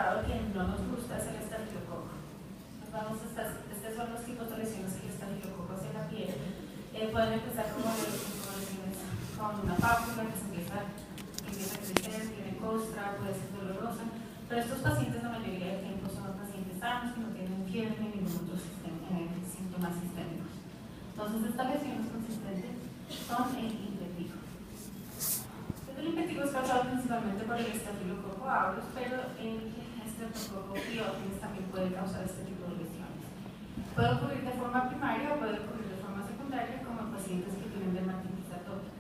identificado que no nos gusta es el estafilococo. Estos son los tipos de lesiones que el estafilococo hace en la piel. Pueden empezar como lesiones con una pápula que se empieza a crecer, tiene costra, puede ser dolorosa, pero estos pacientes la mayoría del tiempo son pacientes sanos que no tienen fiebre ni ningún otro síntomas sistémicos. Entonces estas lesiones consistentes son el impetigo. El impetigo es causado principalmente por el estafilococo aureus, pero el estreptococo piógenes también puede causar este tipo de lesiones. Puede ocurrir de forma primaria o puede ocurrir de forma secundaria, como en pacientes que tienen dermatitis atópica.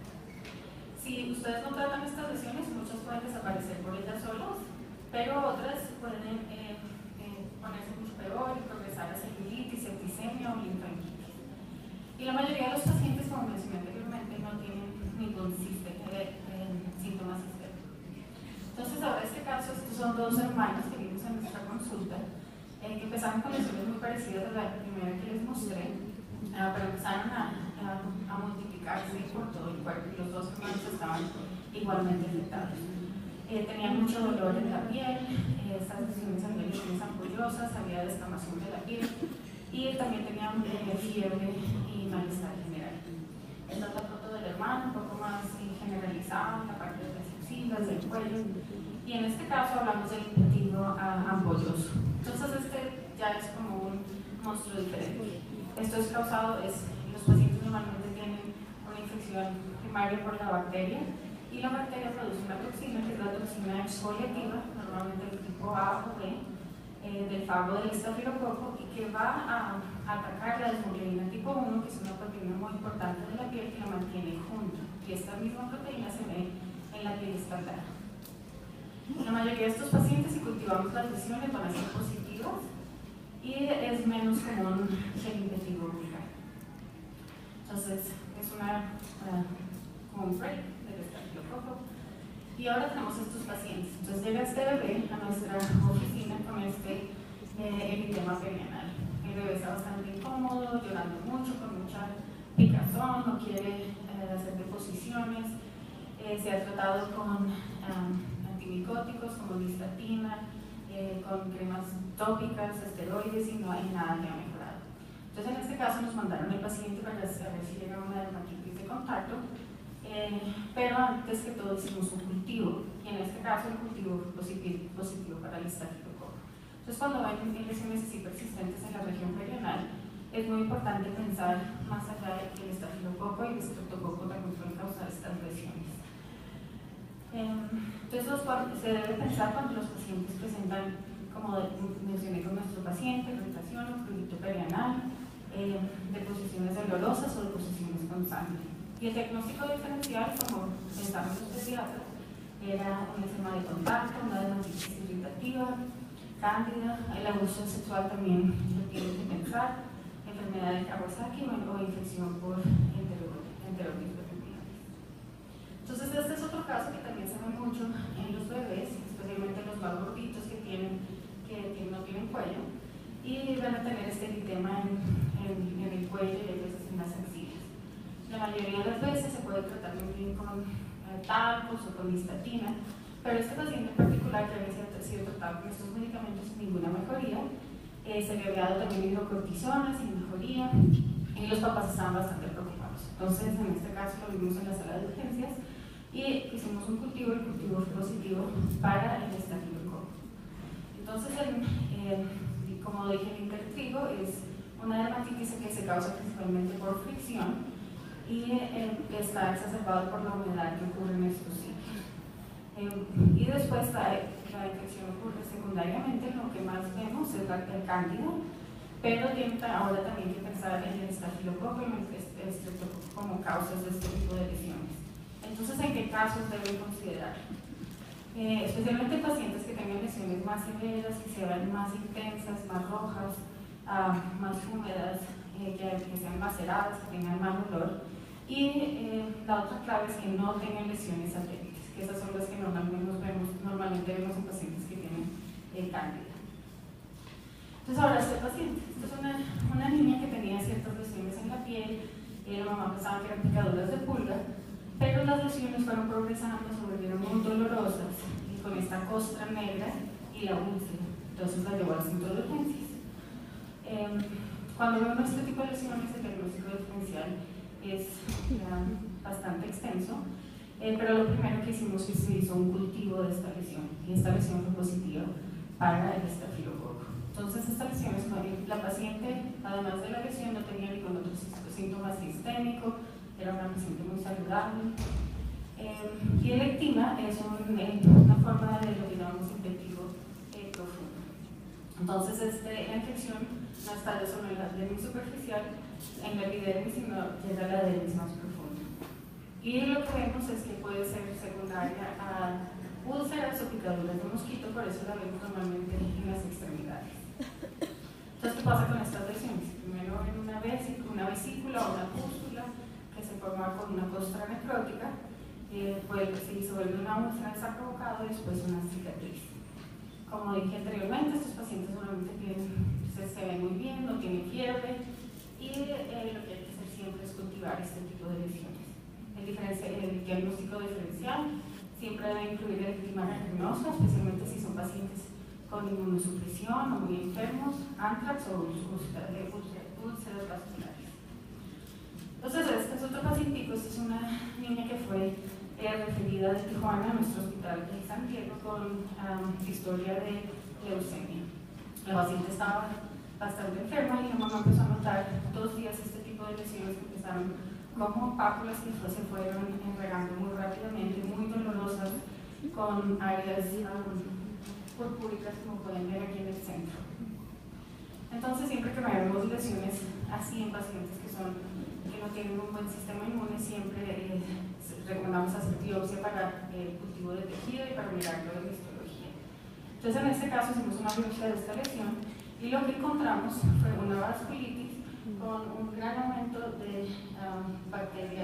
Si ustedes no tratan estas lesiones, muchas pueden desaparecer por ellas solas, pero otras pueden ponerse mucho peor y progresar a celulitis, septicemia o linfangitis. Y la mayoría de los pacientes, como mencioné anteriormente, no tienen ningún síntoma sistémico. Entonces, ahora este caso, estos son dos hermanos que vimos en nuestra consulta, que empezaron con lesiones muy parecidas a la primera que les mostré, pero empezaron a multiplicarse por todo el cuerpo y los dos hermanos estaban igualmente afectados. Tenían mucho dolor en la piel, estas lesiones había lesiones ampollosas, había descamación de la piel y también tenían fiebre y malestar general. Esta es la foto del hermano, un poco más generalizada en la parte de las axilas, del cuello, y en este caso hablamos del impetigo ampolloso. Entonces este ya es como un monstruo diferente. Esto es causado, los pacientes normalmente tienen una infección primaria por la bacteria y la bacteria produce una toxina que es la toxina exfoliativa, normalmente del tipo A o B, del fago del estafilococo y que va a atacar la desmoglobina tipo 1, que es una proteína muy importante de la piel que la mantiene junta, y esta misma proteína se ve en la piel escaldada. La mayoría de estos pacientes, si cultivamos las lesiones, van a ser positivas y es menos común que el impetigo vulgar. Entonces, es como un break del estafilococo. Y ahora tenemos estos pacientes. Entonces, llega este bebé a nuestra oficina con este eritema perianal. El bebé está bastante incómodo, llorando mucho, con mucha picazón, no quiere hacer deposiciones. Se ha tratado con antimicóticos como listatina, con cremas tópicas, esteroides y no hay nada que ha mejorado. Entonces en este caso nos mandaron el paciente para saber si llega una dermatitis de contacto, pero antes que todo hicimos un cultivo y en este caso el cultivo fue positivo para el estafilococo. Entonces cuando ven lesiones así persistentes en la región perianal, es muy importante pensar más allá de que el estafilococo y el estreptococo también pueden causar estas lesiones. Entonces se debe pensar cuando los pacientes presentan, como mencioné con nuestro paciente, irritación o fluido perianal, deposiciones dolorosas o deposiciones con sangre. Y el diagnóstico diferencial, como pensaron los pediatras, era un eczema de contacto, una dermatitis irritativa, cándida, el abuso sexual también lo tienen que pensar, enfermedad de Kawasaki o infección por enterovirus. Entonces este es otro caso que también se ve mucho en los bebés, especialmente los más gorditos que no tienen cuello y van a tener este eritema en el cuello y a veces en las axilas. La mayoría de las veces se puede tratar muy bien con talcos o con listatina, pero este paciente en particular que había sido tratado con estos medicamentos sin ninguna mejoría, se le había dado también hidrocortisona sin mejoría y los papás estaban bastante preocupados. Entonces en este caso lo vimos en la sala de urgencias y hicimos un cultivo, el cultivo fue positivo para el estafilococo. Entonces, como dije, el intertrigo es una dermatitis que se causa principalmente por fricción y está exacerbado por la humedad que ocurre en estos sitios. Y después la infección ocurre secundariamente, lo que más vemos es el cándida, pero ahora también hay que pensar en el estafilococo y el estreptococo como causas de este tipo de lesiones. Entonces, ¿en qué casos deben considerar? Especialmente pacientes que tengan lesiones más severas, que sean más intensas, más rojas, más húmedas, que sean maceradas, que tengan mal olor. Y la otra clave es que no tengan lesiones atréticas, que esas son las que normalmente vemos en pacientes que tienen cándida. Entonces, ahora este paciente, esta es una niña que tenía ciertas lesiones en la piel, la mamá pensaba que eran picaduras de pulga, pero las lesiones fueron progresando, se volvieron muy dolorosas y con esta costra negra y y la UNCE, entonces la llevó al centro de urgencias. Cuando vemos este tipo de lesiones, el diagnóstico diferencial es bastante extenso, pero lo primero que hicimos es que se hizo un cultivo de esta lesión, y esta lesión fue positiva para el estafilococo. Entonces, esta lesión es la paciente, además de la lesión, no tenía ningún otro síntoma sistémico, era una paciente muy saludable. Y el ectima es una forma de lo que llamamos infectivo profundo. Entonces, la infección no está solo en la dermis superficial, en la epidermis, sino llega a la dermis más profunda. Y lo que vemos es que puede ser secundaria a úlceras o picaduras de mosquito, por eso la vemos normalmente en las extremidades. Entonces, ¿qué pasa con estas lesiones? Primero en una vesícula o una pústula que se forma con una costra necrótica, si se vuelve una úlcera, está provocado y después una cicatriz. Como dije anteriormente, estos pacientes normalmente se ven muy bien, no tienen fiebre, y lo que hay que hacer siempre es cultivar este tipo de lesiones. El diagnóstico diferencial siempre debe incluir el ectima gangrenoso, especialmente si son pacientes con inmunosupresión o muy enfermos, antrax o úlceras vasculares. Entonces, este es otro pacientico. Esta es una niña que fue referida de Tijuana a nuestro hospital de San Diego con historia de leucemia. La paciente estaba bastante enferma y la mamá empezó a notar 2 días este tipo de lesiones que empezaron como pápulas que se fueron enredando muy rápidamente, muy dolorosas, con áreas purpúricas, como pueden ver aquí en el centro. Entonces, siempre que vemos lesiones así en pacientes que no tienen un buen sistema inmune, siempre recomendamos hacer biopsia para el cultivo de tejido y para mirarlo de histología. Entonces, en este caso hicimos una biopsia de esta lesión y lo que encontramos fue una vasculitis con un gran aumento de bacteria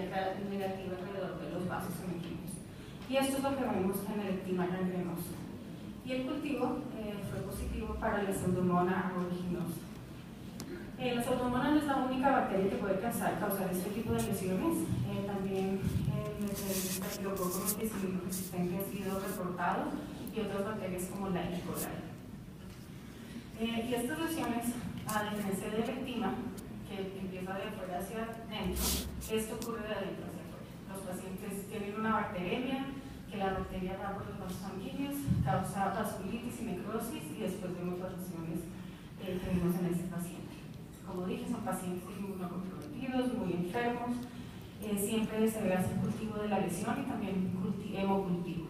negativa alrededor de los vasos sanguíneos. Y esto es lo que vemos en el ectima gangrenoso. Y el cultivo fue positivo para la Pseudomonas aeruginosa. La Pseudomonas no es la única bacteria que puede causar este tipo de lesiones. También el estafilococo resistente ha sido reportado, y otras bacterias como la E. coli. Y estas lesiones, a diferencia del ectima, que empieza de afuera hacia adentro, esto ocurre de adentro hacia afuera. Los pacientes tienen una bacteremia, que la bacteria va por los vasos sanguíneos, causa vasculitis y necrosis, y después vemos las lesiones que vimos en este paciente. Como dije, son pacientes inmunocomprometidos, muy enfermos. Siempre se debe hacer cultivo de la lesión y también hemocultivo.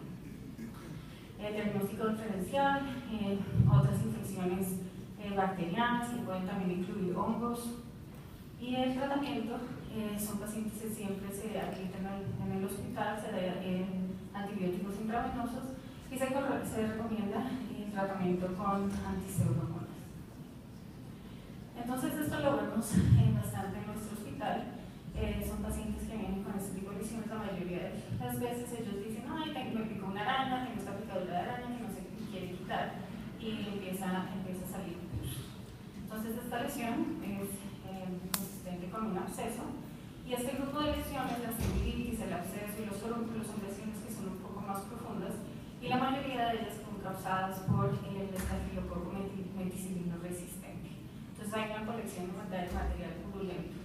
El diagnóstico diferencial, otras infecciones bacterianas que pueden también incluir hongos. Y el tratamiento son pacientes que siempre se aplican en el hospital, se dan antibióticos intravenosos y se recomienda el tratamiento con antipseudomonas. Entonces, esto lo vemos bastante en nuestro hospital. Son pacientes que vienen con este tipo de lesiones. La mayoría de las veces ellos dicen: ay, me picó una araña, tengo esta picadura de araña que no se quiere quitar, y empieza a salir pus. Entonces, esta lesión es consistente con un absceso, y este grupo de lesiones, la celulitis, el absceso y los forúnculos, son lesiones que son un poco más profundas, y la mayoría de ellas son causadas por el estafilococo meticilino resistente. Entonces, hay una colección de material purulento.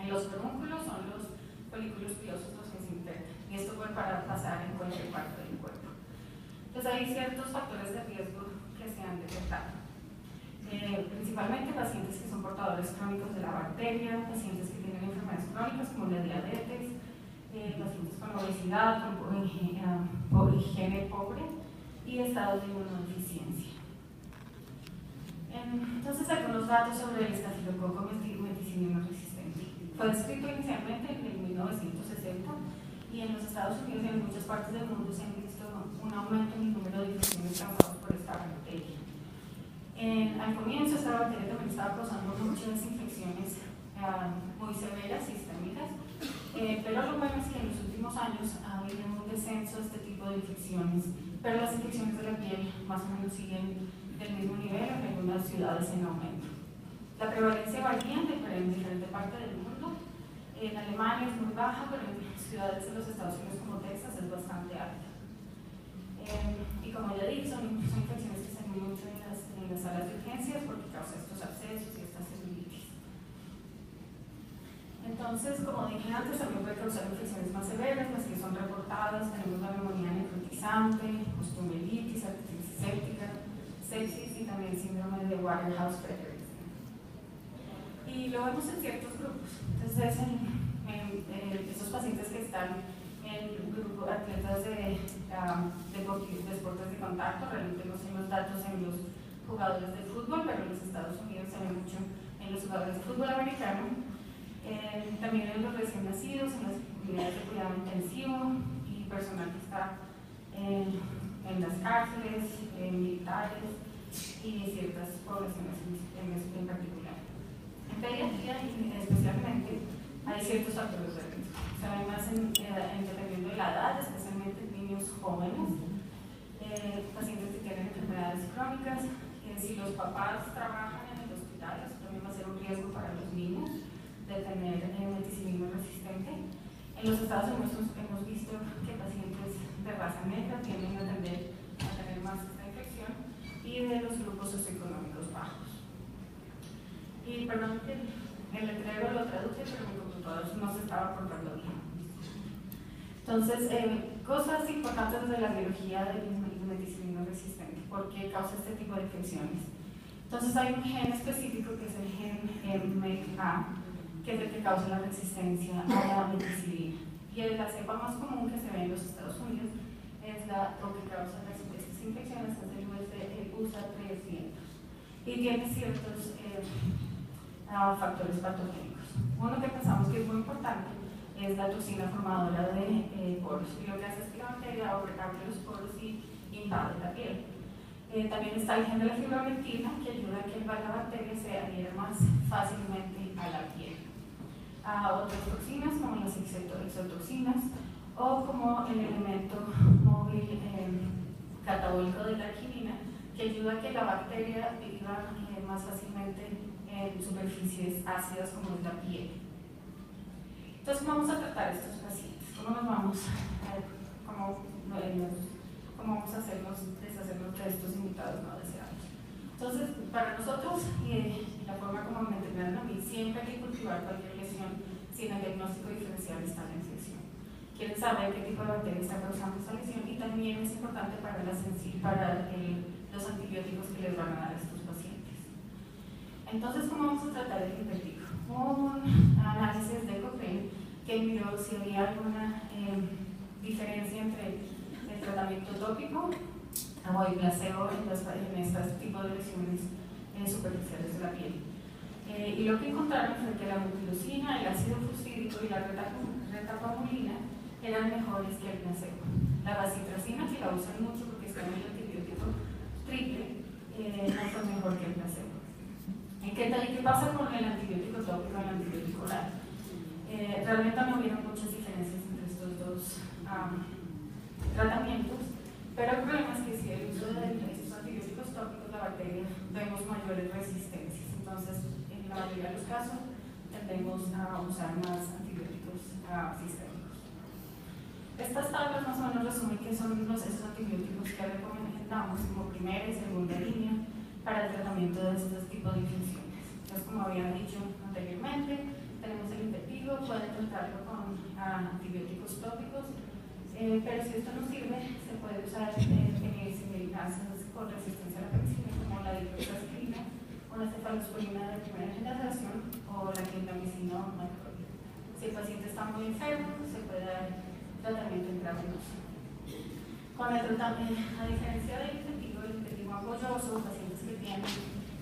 En los forúnculos son los folículos pilosos los que se infectan, y esto puede pasar en cualquier parte del cuerpo. Entonces, hay ciertos factores de riesgo que se han detectado. Principalmente pacientes que son portadores crónicos de la bacteria, pacientes que tienen enfermedades crónicas como la diabetes, pacientes con obesidad, con higiene pobre y estados de inmunodeficiencia. Entonces, algunos datos sobre el estafilococo meticilino resistente. Fue descrito inicialmente en 1960, y en los Estados Unidos y en muchas partes del mundo se han visto un aumento en el número de infecciones causadas por esta bacteria. Al comienzo, esta bacteria también estaba causando muchas infecciones muy severas, sistémicas, pero lo bueno es que en los últimos años ha habido un descenso de este tipo de infecciones, pero las infecciones de la piel más o menos siguen del mismo nivel, en algunas ciudades en aumento. La prevalencia varía en diferentes partes del mundo. En Alemania es muy baja, pero en ciudades de los Estados Unidos como Texas es bastante alta. Y como ya dije, son infecciones que se causa estos abscesos y estas celulitis. Entonces, como dije antes, también puede causar infecciones más severas, las que son reportadas. Tenemos la neumonía necrotizante, osteomelitis, artritis séptica, sepsis y también síndrome de Waterhouse-Frederick. Y lo vemos en ciertos grupos. Entonces, esos pacientes que están en grupo atletas de deportes de contacto, realmente no sé los datos en los jugadores de fútbol, pero en los Estados Unidos se ve mucho en los jugadores de fútbol americano, también en los recién nacidos, en las unidades de cuidado intensivo y personal que está en las cárceles, militares y ciertas poblaciones en particular. En pediatría, especialmente, hay ciertos factores de riesgo. Se ve más dependiendo de la edad, especialmente en niños jóvenes, pacientes que tienen enfermedades crónicas. Si los papás trabajan en el hospital, eso también va a ser un riesgo para los niños de tener meticilina resistente. En los Estados Unidos hemos visto que pacientes de raza negra tienden a tener más esta infección y de los grupos socioeconómicos bajos. Y perdón que el letrero lo traduje, pero mi computador no se estaba portando bien. Entonces, cosas importantes de la biología del meticilino resistente, porque causa este tipo de infecciones. Entonces, hay un gen específico que es el gen MECA, que es el que causa la resistencia a la meticilina. Y la cepa más común que se ve en los Estados Unidos es la que causa estas infecciones, es el USA 300. Y tiene ciertos factores patogénicos. Uno que pensamos que es muy importante es la toxina formadora de poros, y lo que hace es que la bacteria abre los poros y invade la piel. También está el gen de la fibronectina, que ayuda a que la bacteria se adhiera más fácilmente a la piel. Otras toxinas como las exotoxinas o como el elemento móvil catabólico de la arginina, que ayuda a que la bacteria viva más fácilmente en superficies ácidas como es la piel. Entonces, ¿cómo vamos a tratar a estos pacientes? ¿Cómo vamos a deshacernos de estos invitados no deseados? Entonces, para nosotros, y la forma como me entrenaron a mí, siempre hay que cultivar cualquier lesión sin el diagnóstico diferencial está la infección. Quieren saber qué tipo de bacteria está causando esta lesión, y también es importante para los antibióticos que les van a dar a estos pacientes. Entonces, ¿cómo vamos a tratar el hipertico? Un análisis de Cochrane que miró si había alguna diferencia entre el tratamiento tópico o el placebo en este tipo de lesiones superficiales de la piel. Y lo que encontraron fue que la butilocina, el ácido fusfídico y la retapamulina eran mejores que el placebo. La bacitracina, que la usan mucho porque está en el antibiótico triple, no fue mejor que el placebo. ¿Qué pasa con el antibiótico tópico y el antibiótico oral? Realmente no hubieron muchas diferencias entre estos dos tratamientos, pero el problema es que si el uso de estos antibióticos tópicos, la bacteria, vemos mayores resistencias. Entonces, en la mayoría de los casos, tendemos a usar más antibióticos sistémicos. Estas tablas más o menos resumen qué son esos antibióticos que recomendamos como primera y segunda línea para el tratamiento de estos tipos de infecciones. Entonces, como había dicho anteriormente, tenemos el impetigo, pueden tratarlo con antibióticos tópicos, pero si esto no sirve, se puede usar penicilinas con resistencia a la penicilina, como la dicloxacilina o la cefalosporina de primera generación o la clindamicina o macrolida. Si el paciente está muy enfermo, se puede dar tratamiento intravenoso. A diferencia del impetigo apoyoso, pacientes que tienen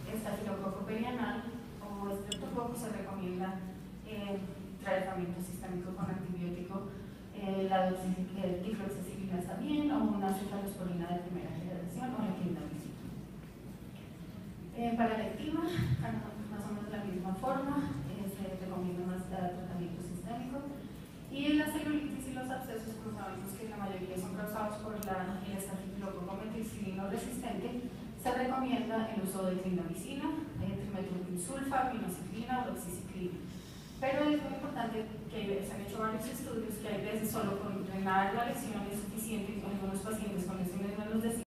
estafilococo perianal o estreptococo, se recomienda tratamiento sistémico con antibiótico, la dicloxacilina está bien, o una cefalosporina de primera generación o la clindamicina. Para la eczema, más o menos de la misma forma, se recomienda más tratamiento sistémico. Y la celulitis y los abscesos, pues sabemos que la mayoría son causados por el estafilococo meticilino resistente, se recomienda el uso de clindamicina, trimetilsulfa, minoxidilina o doxiciclina. Pero es muy importante que se han hecho varios estudios que hay veces solo con drenar la lesión es suficiente, y con algunos pacientes con lesiones menos de